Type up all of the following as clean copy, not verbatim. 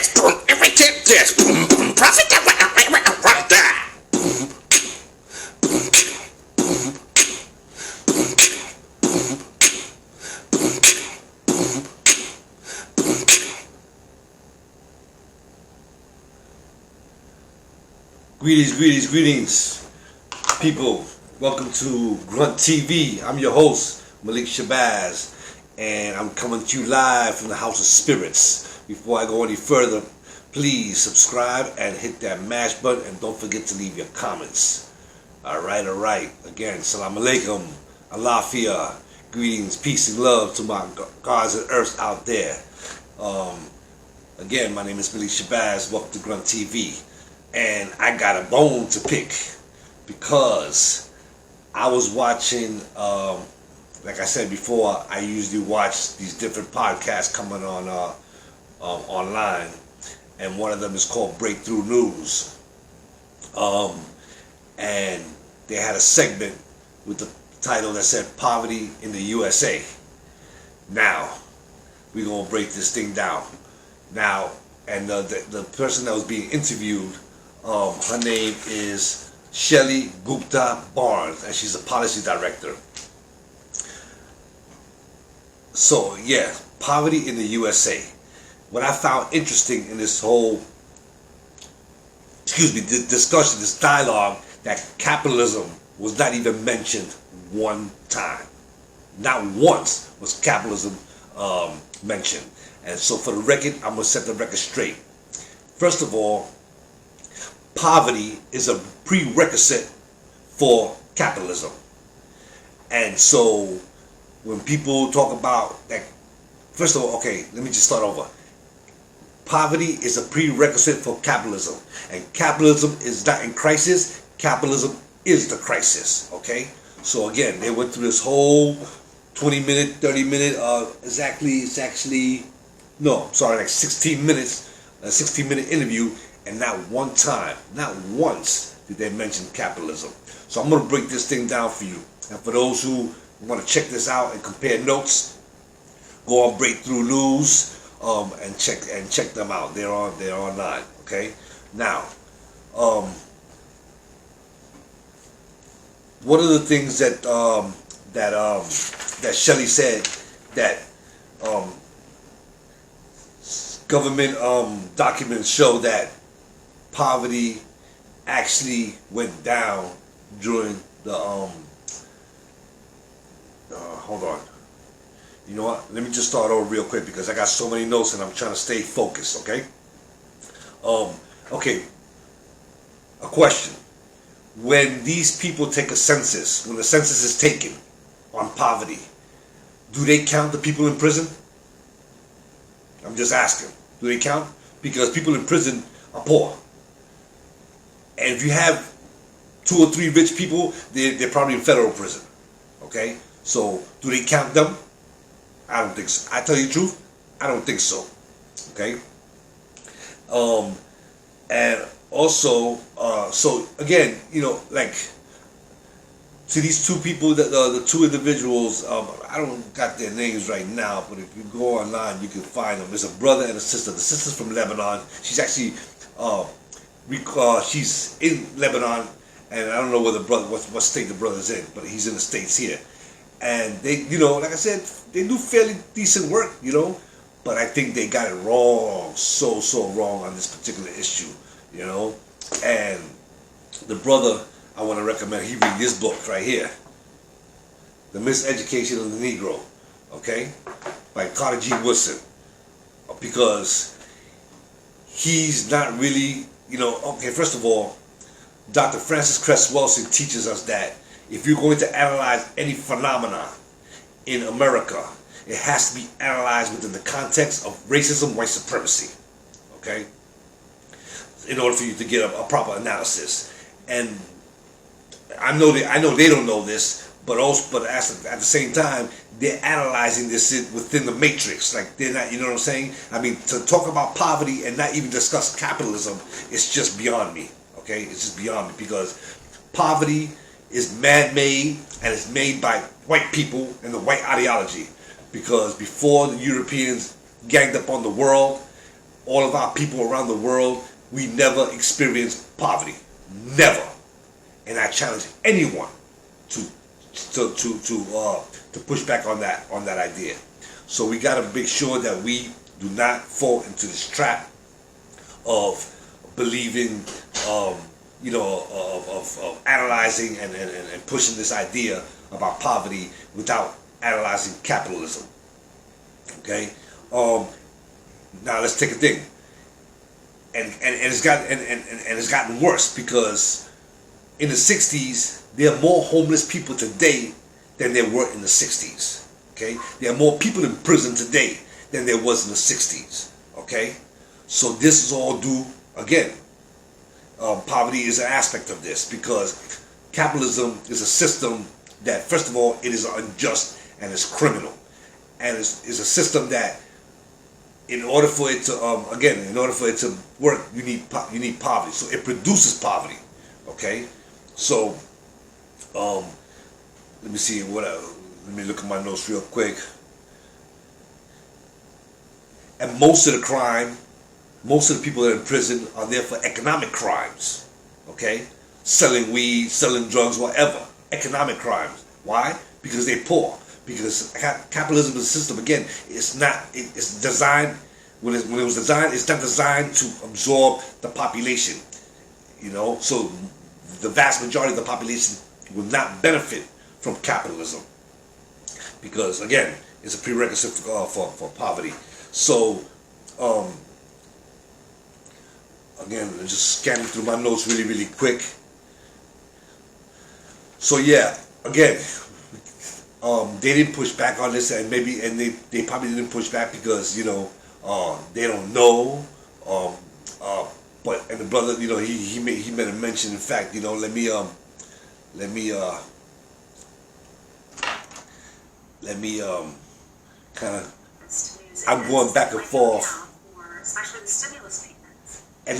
this, boom, every tip this, boom, boom, profit that, right there. Greetings, people. Welcome to Grunt TV. I'm your host, Malik Shabazz, and I'm coming to you live from the House of Spirits. Before I go any further, please subscribe and hit that mash button, and don't forget to leave your comments. Alright. Again, salam alaikum, alafia, greetings, peace and love to my gods and earths out there. Again, my name is Malik Shabazz. Welcome to Grunt TV. And I got a bone to pick because I was watching, like I said before, I usually watch these different podcasts coming on online, and one of them is called Breakthrough News. And they had a segment with the title that said "Poverty in the USA." Now, we're gonna break this thing down. Now, and the person that was being interviewed. Her name is Shelly Gupta Barnes, and she's a policy director. So, yeah, poverty in the USA. What I found interesting in this whole, discussion, this dialogue, that capitalism was not even mentioned one time. Not once was capitalism mentioned. And so, for the record, I'm going to set the record straight. First of all, poverty is a prerequisite for capitalism. And so when people talk about that, first of all, okay, let me just start over. Poverty is a prerequisite for capitalism. And capitalism is not in crisis. Capitalism is the crisis. Okay? So again, they went through this whole 20-minute, 30-minute, like 16 minutes, a 16-minute interview. And not one time, not once did they mention capitalism. So I'm going to break this thing down for you. And for those who want to check this out and compare notes, go on Breakthrough News and check them out. They're online. Okay. Now, one of the things that Shelley said that government documents show that poverty actually went down during the hold on. You know what? Let me just start over real quick because I got so many notes and I'm trying to stay focused, okay? Okay. A question. When these people take a census, when the census is taken on poverty, do they count the people in prison? I'm just asking. Do they count? Because people in prison are poor. And if you have 2 or 3 rich people, they're probably in federal prison. Okay? So, do they count them? I don't think so. I tell you the truth, I don't think so. Okay? And also, so again, like, to these 2 people, the 2 individuals, I don't got their names right now, but if you go online, you can find them. There's a brother and a sister. The sister's from Lebanon. She's actually, she's in Lebanon, and I don't know what state the brother's in, but he's in the States here. And they, like I said, they do fairly decent work, but I think they got it wrong, so wrong on this particular issue, And the brother, I want to recommend he read this book right here, The Miseducation of the Negro, okay, by Carter G. Woodson, because he's not really, okay, first of all, Dr. Francis Cress Welsing teaches us that if you're going to analyze any phenomena in America, it has to be analyzed within the context of racism, white supremacy, okay, in order for you to get a proper analysis. And I know they don't know this, but at the same time, they're analyzing this within the matrix. Like, they're not, you know what I'm saying? I mean, to talk about poverty and not even discuss capitalism, it's just beyond me. Okay, it's just beyond me, because poverty is man-made and it's made by white people and the white ideology. Because before the Europeans ganged up on the world, all of our people around the world, we never experienced poverty. Never. And I challenge anyone to push back on that idea. So we got to make sure that we do not fall into this trap of believing, of analyzing and pushing this idea about poverty without analyzing capitalism. Okay. Now let's take a thing, and it's gotten worse, because in the 60s there are more homeless people today than there were in the 60s. Okay, there are more people in prison today than there was in the 60s. Okay, so this is all due, again, poverty is an aspect of this, because capitalism is a system that, first of all, it is unjust and it's criminal, and it's a system that, in order for it to work, you need poverty. So it produces poverty. Okay, so let me see what let me look at my notes real quick. And most of the crime, most of the people that are in prison are there for economic crimes. Okay, selling weed, selling drugs, whatever, economic crimes. Why? Because they're poor. Because capitalism is a system, again, it's designed, when it was designed, it's not designed to absorb the population. So the vast majority of the population will not benefit from capitalism, because, again, it's a prerequisite for poverty. So, again, I'm just scanning through my notes really, really quick. So yeah, again, they didn't push back on this, and they probably didn't push back because they don't know. But the brother, he made a mention. In fact, let me kind of, I'm going back and forth. Especially the stimulus payments. And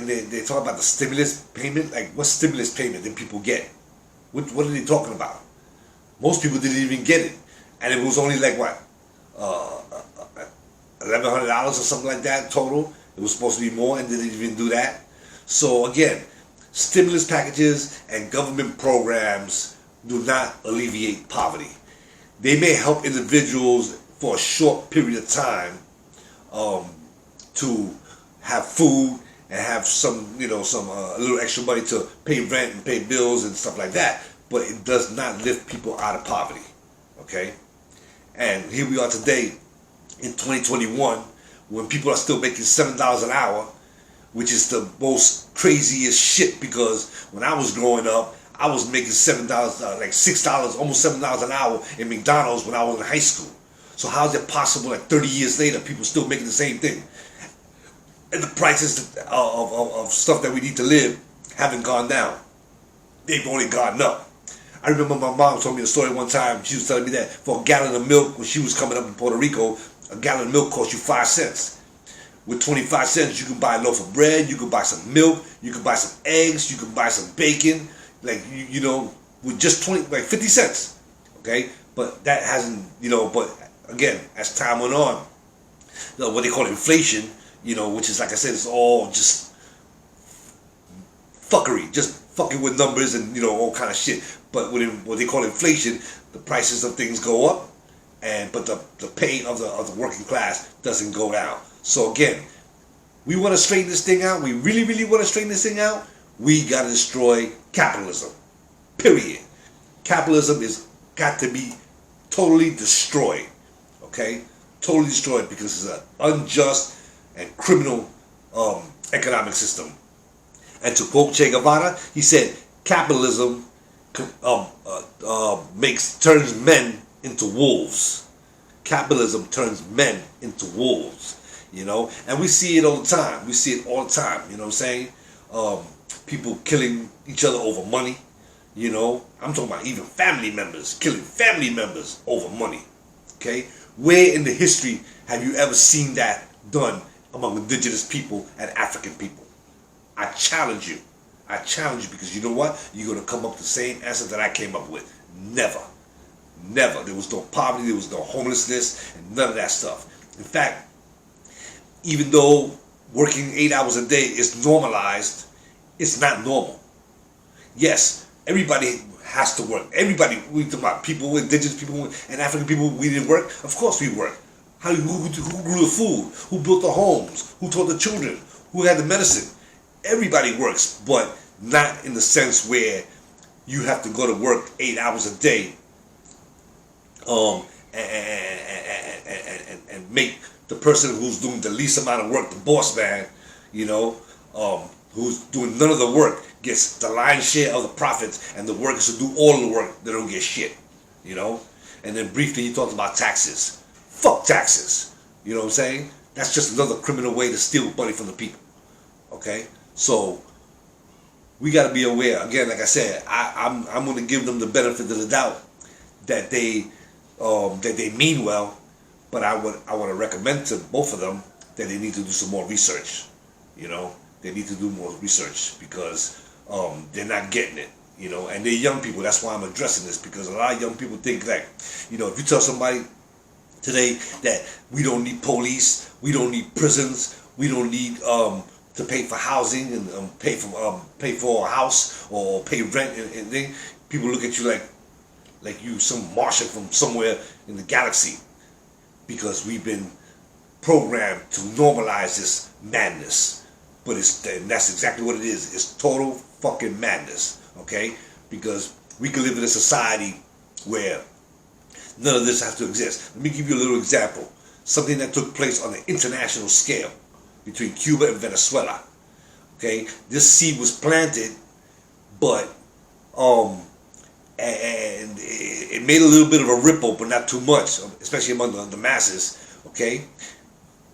they talk about the stimulus payment. Like, what stimulus payment did people get? What are they talking about? Most people didn't even get it, and it was only like what, $1,100 or something like that total. It was supposed to be more, and they didn't even do that. So again, stimulus packages and government programs do not alleviate poverty. They may help individuals for a short period of time to have food and have some a little extra money to pay rent and pay bills and stuff like that. But it does not lift people out of poverty. Okay? And here we are today in 2021, when people are still making $7 an hour, which is the most craziest shit, because when I was growing up, I was making $7, like $6, almost $7 an hour in McDonald's when I was in high school. So how is it possible that 30 years later, people still making the same thing? And the prices of stuff that we need to live haven't gone down. They've only gone up. I remember my mom told me a story one time. She was telling me that for a gallon of milk, when she was coming up in Puerto Rico, a gallon of milk cost you 5 cents. With 25 cents, you can buy a loaf of bread, you can buy some milk, you can buy some eggs, you can buy some bacon, like, with just 50 cents. Okay? But that hasn't, but again, as time went on, what they call inflation, which is, like I said, it's all just fuckery, just fucking with numbers and, all kind of shit. But what they call inflation, the prices of things go up, but the pay of the working class doesn't go down. So again, we want to straighten this thing out. We really, really want to straighten this thing out. We got to destroy capitalism. Period. Capitalism is got to be totally destroyed. Okay? Totally destroyed, because it's an unjust and criminal economic system. And to quote Che Guevara, he said, capitalism turns men into wolves. Capitalism turns men into wolves, and we see it all the time. We see it all the time, you know what I'm saying? People killing each other over money, I'm talking about even family members killing family members over money, okay? Where in the history have you ever seen that done among indigenous people and African people? I challenge you, because you know what? You're going to come up with the same answer that I came up with. Never. Never. There was no poverty, there was no homelessness, and none of that stuff. In fact, even though working 8 hours a day is normalized, it's not normal. Yes, everybody has to work. Everybody, we talk about people, indigenous people, and African people, we didn't work. Of course we work. Who grew the food? Who built the homes? Who taught the children? Who had the medicine? Everybody works, but not in the sense where you have to go to work 8 hours a day, and make the person who's doing the least amount of work, the boss man, you know, who's doing none of the work, gets the lion's share of the profits, and the workers who do all of the work, they don't get shit, you know. And then briefly he talked about taxes. Fuck taxes. You know what I'm saying? That's just another criminal way to steal money from the people. Okay? So we got to be aware. Again, like I said, I'm going to give them the benefit of the doubt that they mean well, but I want to recommend to both of them that they need to do some more research. You know, they need to do more research because they're not getting it. You know, and they're young people. That's why I'm addressing this, because a lot of young people think that, you know, if you tell somebody today that we don't need police, we don't need prisons, we don't need to pay for housing and pay for a house or pay rent and thing, people look at you like you some Martian from somewhere in the galaxy, because we've been programmed to normalize this madness. But that's exactly what it is. It's total fucking madness. Okay, because we can live in a society where none of this has to exist. Let me give you a little example. Something that took place on an international scale between Cuba and Venezuela. Okay, this seed was planted, but and it made a little bit of a ripple, but not too much, especially among the masses. Okay,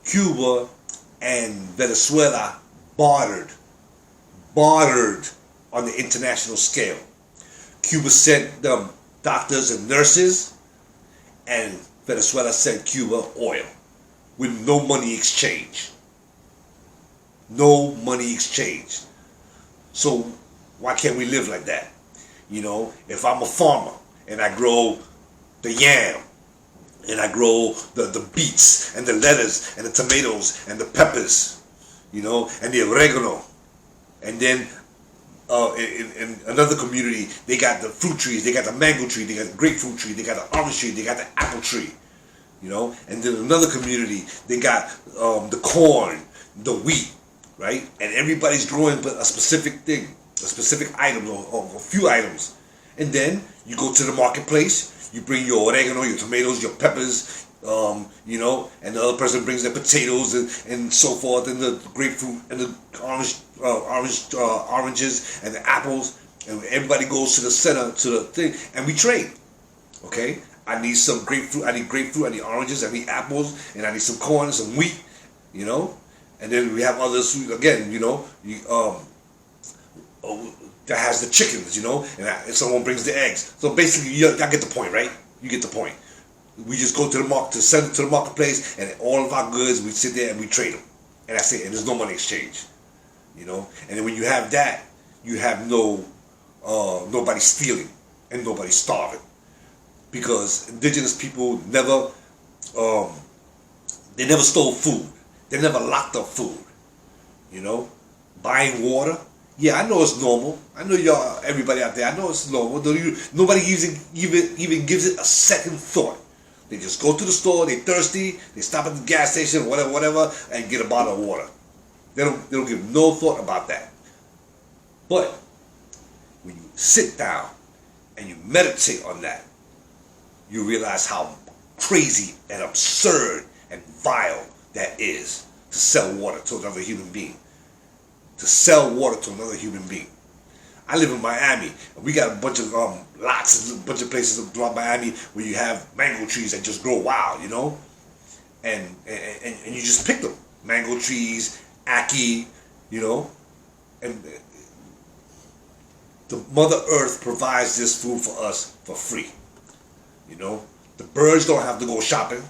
Cuba and Venezuela bartered on the international scale. Cuba sent them doctors and nurses, and Venezuela sent Cuba oil with no money exchange. No money exchange. So why can't we live like that? You know, if I'm a farmer and I grow the yam, and I grow the beets and the lettuce and the tomatoes and the peppers, you know, and the oregano, and then in another community, they got the fruit trees, they got the mango tree, they got the grapefruit tree, they got the orange tree, they got the apple tree, you know. And then another community, they got the corn, the wheat, right? And everybody's growing a specific thing, a specific item or a few items. And then you go to the marketplace, you bring your oregano, your tomatoes, your peppers, you know, and the other person brings their potatoes and so forth, and the grapefruit and the oranges and the apples, and everybody goes to the center, to the thing, and we trade. Okay, I need some grapefruit, I need oranges, I need apples, and I need some corn and some wheat, you know. And then we have others who, again, you know, that has the chickens, you know, and someone brings the eggs. So basically, I get the point, right? You get the point. We just go to the send it to the marketplace, and all of our goods, we sit there and we trade them, and that's it. And there's no money exchange, you know. And then when you have that, you have nobody stealing and nobody starving, because indigenous people never stole food. They never locked up food, you know. Buying water, yeah, I know it's normal. I know y'all, everybody out there, I know it's normal. Nobody even gives it a second thought. They just go to the store, they thirsty, they stop at the gas station, whatever, and get a bottle of water. They don't give no thought about that. But when you sit down and you meditate on that, you realize how crazy and absurd and vile that is, to sell water to another human being. To sell water to another human being. I live in Miami, and we got a bunch of lots, a bunch of places throughout Miami where you have mango trees that just grow wild, you know, and you just pick them. Mango trees, ackee, you know, and the Mother Earth provides this food for us for free, you know. The birds don't have to go shopping.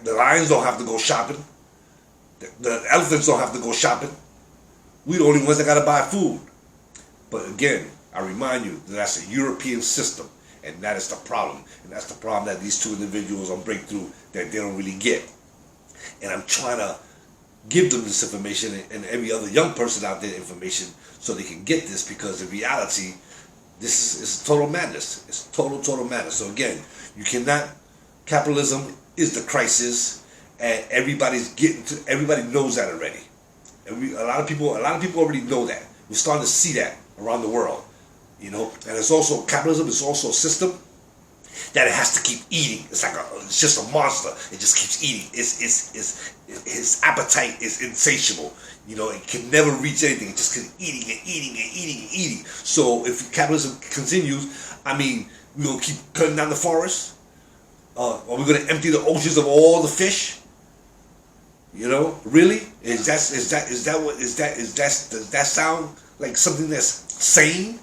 The lions don't have to go shopping. The elephants don't have to go shopping. We're the only ones that gotta buy food. But again, I remind you that that's a European system, and that is the problem. And that's the problem that these two individuals on Breakthrough, that they don't really get. and I'm trying to give them this information and every other young person out there information so they can get this, because in reality, this is total madness. It's total madness. So again, you cannot. Capitalism is the crisis, and everybody knows that already. A lot of people already know that. We're starting to see that around the world, you know. And it's also, capitalism is also a system that it has to keep eating. It's like it's just a monster. It just keeps eating. His appetite is insatiable. You know, it can never reach anything. It just keeps eating and eating and eating and eating. So if capitalism continues, I mean, we're gonna keep cutting down the forest. Are we gonna empty the oceans of all the fish? You know, really? Does that sound like something that's sane?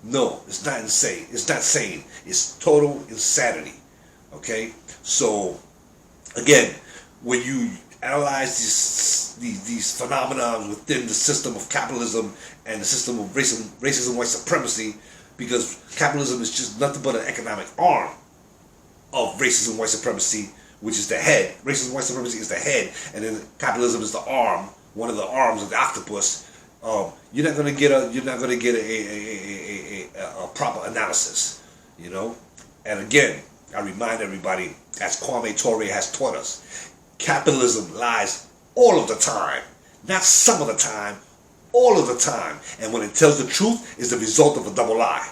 No, it's not insane. It's not sane. It's total insanity. Okay? So, again, when you analyze these phenomena within the system of capitalism and the system of racism, white supremacy, because capitalism is just nothing but an economic arm of racism, white supremacy, which is the head. Racism, white supremacy is the head, and then capitalism is the arm, one of the arms of the octopus. You're not gonna get a proper analysis, you know. And again, I remind everybody, as Kwame Ture has taught us, capitalism lies all of the time, not some of the time, all of the time. And when it tells the truth, is the result of a double lie.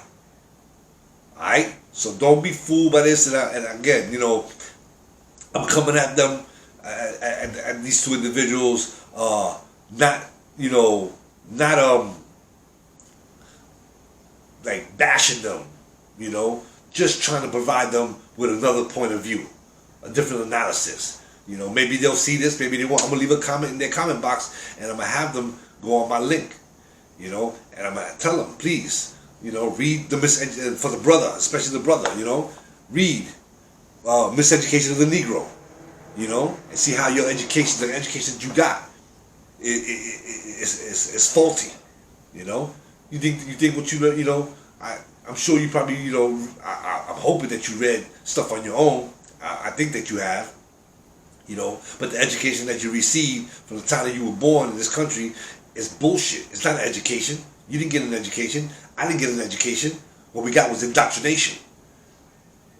All right. So don't be fooled by this. And again, you know, I'm coming at them, at these two individuals, not like bashing them, you know, just trying to provide them with another point of view, a different analysis. You know, maybe they'll see this, maybe they won't. I'm gonna leave a comment in their comment box, and I'm gonna have them go on my link, you know, and I'm gonna tell them, please, you know, read the for the brother, especially the brother, you know, read Miseducation of the Negro, you know, and see how your education, the education that you got, is faulty, you know. You think what you read, you know, I'm sure you probably, you know, I'm hoping that you read stuff on your own. I think that you have, you know, but the education that you received from the time that you were born in this country is bullshit. It's not an education. You didn't get an education. I didn't get an education. What we got was indoctrination.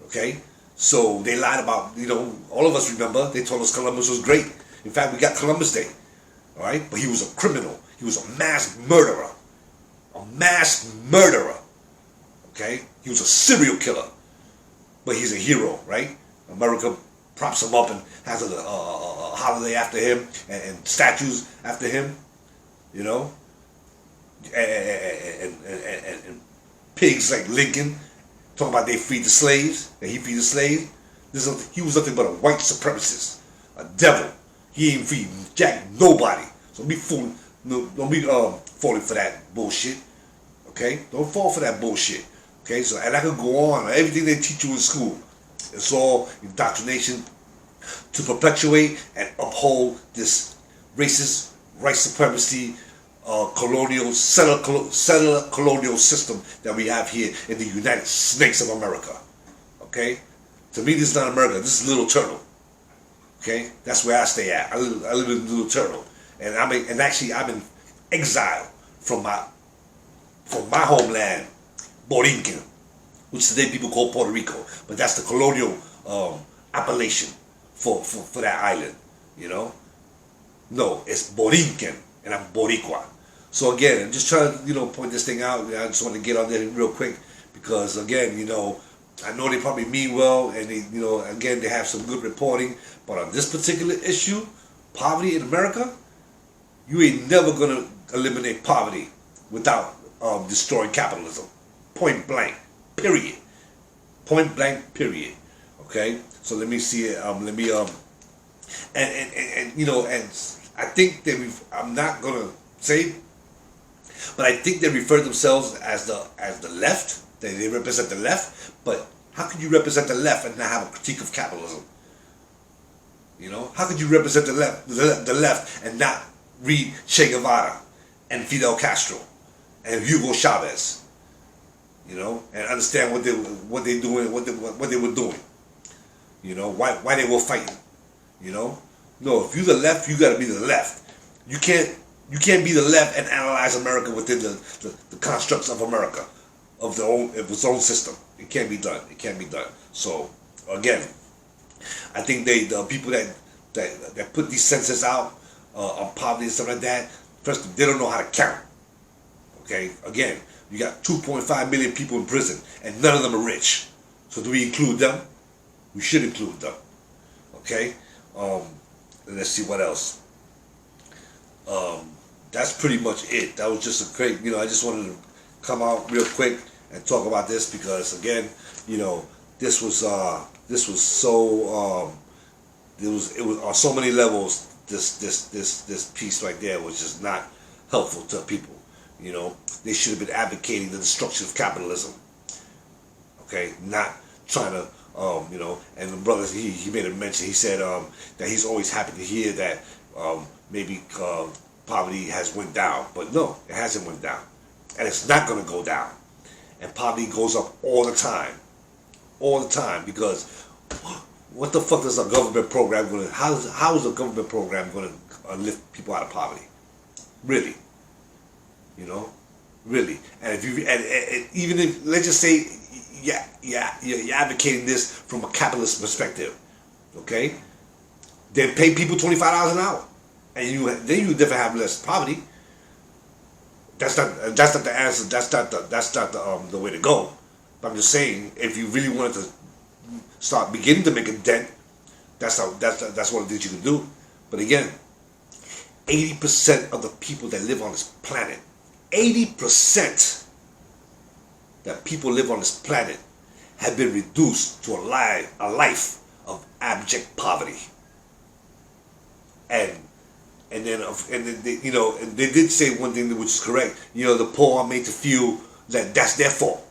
Okay? So they lied about, you know, all of us remember, they told us Columbus was great. In fact, we got Columbus Day. All right? But he was a criminal. He was a mass murderer. A mass murderer. Okay? He was a serial killer. But he's a hero, right? America props him up and has a holiday after him and statues after him, you know? And pigs like Lincoln talking about they freed the slaves, that he freed the slaves. He was nothing but a white supremacist, a devil. He ain't freed jack nobody. So don't be falling for that bullshit. Okay? Don't fall for that bullshit. Okay? So, and I could go on. Everything they teach you in school, it's all indoctrination to perpetuate and uphold this racist, white supremacy, colonial, settler colonial system that we have here in the United States of America. Okay? To me, this is not America. This is Little Turtle. Okay? That's where I stay at. I live in Little Turtle. And I'm in exile from my homeland, Borinquen, which today people call Puerto Rico. But that's the colonial appellation for that island, you know? No, it's Borinquen, and I'm Boricua. So again, I'm just trying to, you know, point this thing out. I just want to get on there real quick because, again, you know, I know they probably mean well, and they, you know, again, they have some good reporting. But on this particular issue, poverty in America, you ain't never gonna eliminate poverty without destroying capitalism. Point blank. Period. Point blank. Period. Okay. So let me see it. And you know, and I think that I'm not gonna say, but I think they refer to themselves as the left. They represent the left. But how could you represent the left and not have a critique of capitalism? You know, how could you represent the left and not read Che Guevara and Fidel Castro and Hugo Chavez? You know, and understand what they were doing. You know, why they were fighting. You know, No, if you're the left, you got to be the left. You can't be the left and analyze America within the constructs of America, of its own system. It can't be done. It can't be done. So again, I think the people that put these census out on poverty and stuff like that, first they don't know how to count. Okay, again, you got 2.5 million people in prison, and none of them are rich. So do we include them? We should include them. Okay. Let's see what else. That's pretty much it. That was just a great, I just wanted to come out real quick and talk about this because again, this was so it was on so many levels. This piece right there was just not helpful to people. They should have been advocating the destruction of capitalism. Okay, not trying to and the brother, he made a mention. He said that he's always happy to hear that maybe poverty has went down, but no, it hasn't went down, and it's not going to go down. And poverty goes up all the time, because what the fuck is a government program going to? How is a government program going to lift people out of poverty? Really, really. And if you and even if, let's just say, you're advocating this from a capitalist perspective, okay? Then pay people $25 an hour, and then you definitely have less poverty. That's not the answer. That's not the way to go. But I'm just saying, if you really wanted to beginning to make a dent, that's one of the things you can do. But again, 80% of the people that live on this planet, 80% that people live on this planet have been reduced to a life of abject poverty. And then they did say one thing which is correct. The poor are made to feel that that's their fault.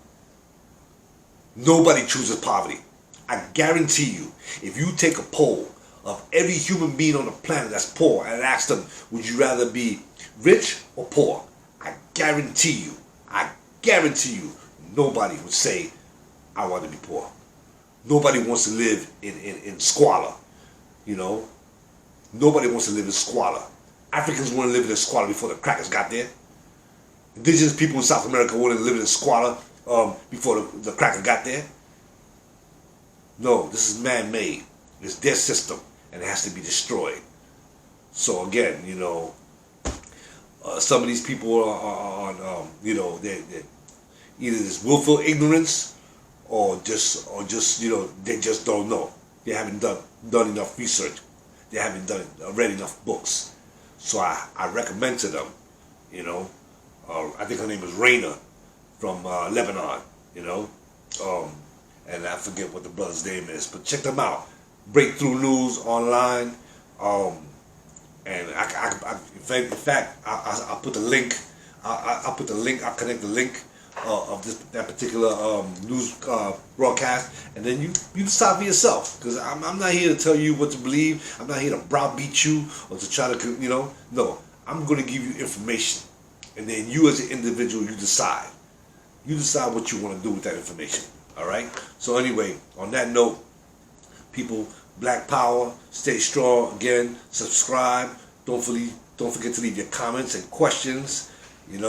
Nobody chooses poverty. I guarantee you, if you take a poll of every human being on the planet that's poor and ask them, would you rather be rich or poor? I guarantee you, nobody would say, I want to be poor. Nobody wants to live in squalor. Nobody wants to live in squalor. Africans want to live in squalor before the crackers got there. Indigenous people in South America wanted to live in squalor before the cracker got there. No, this is man-made. It's their system, and it has to be destroyed. So again, some of these people are on, they're either this willful ignorance or just they just don't know. They haven't done enough research. They haven't read enough books. So I recommend to them, I think her name is Raina from Lebanon, and I forget what the brother's name is, but check them out. Breakthrough News online, and in fact, I'll put the link. I'll connect the link of that particular news broadcast, and then you decide for yourself. Because I'm not here to tell you what to believe. I'm not here to browbeat you or to try to No, I'm going to give you information, and then you as an individual, you decide. You decide what you want to do with that information. All right. So anyway, on that note, people, Black Power, stay strong. Again, subscribe. Don't forget to leave your comments and questions. And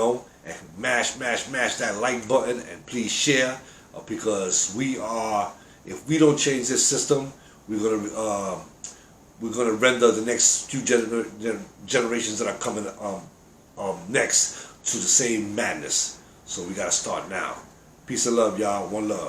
mash that like button, and please share, because if we don't change this system, we're gonna render the next few generations that are coming next to the same madness. So we gotta start now. Peace and love, y'all. One love.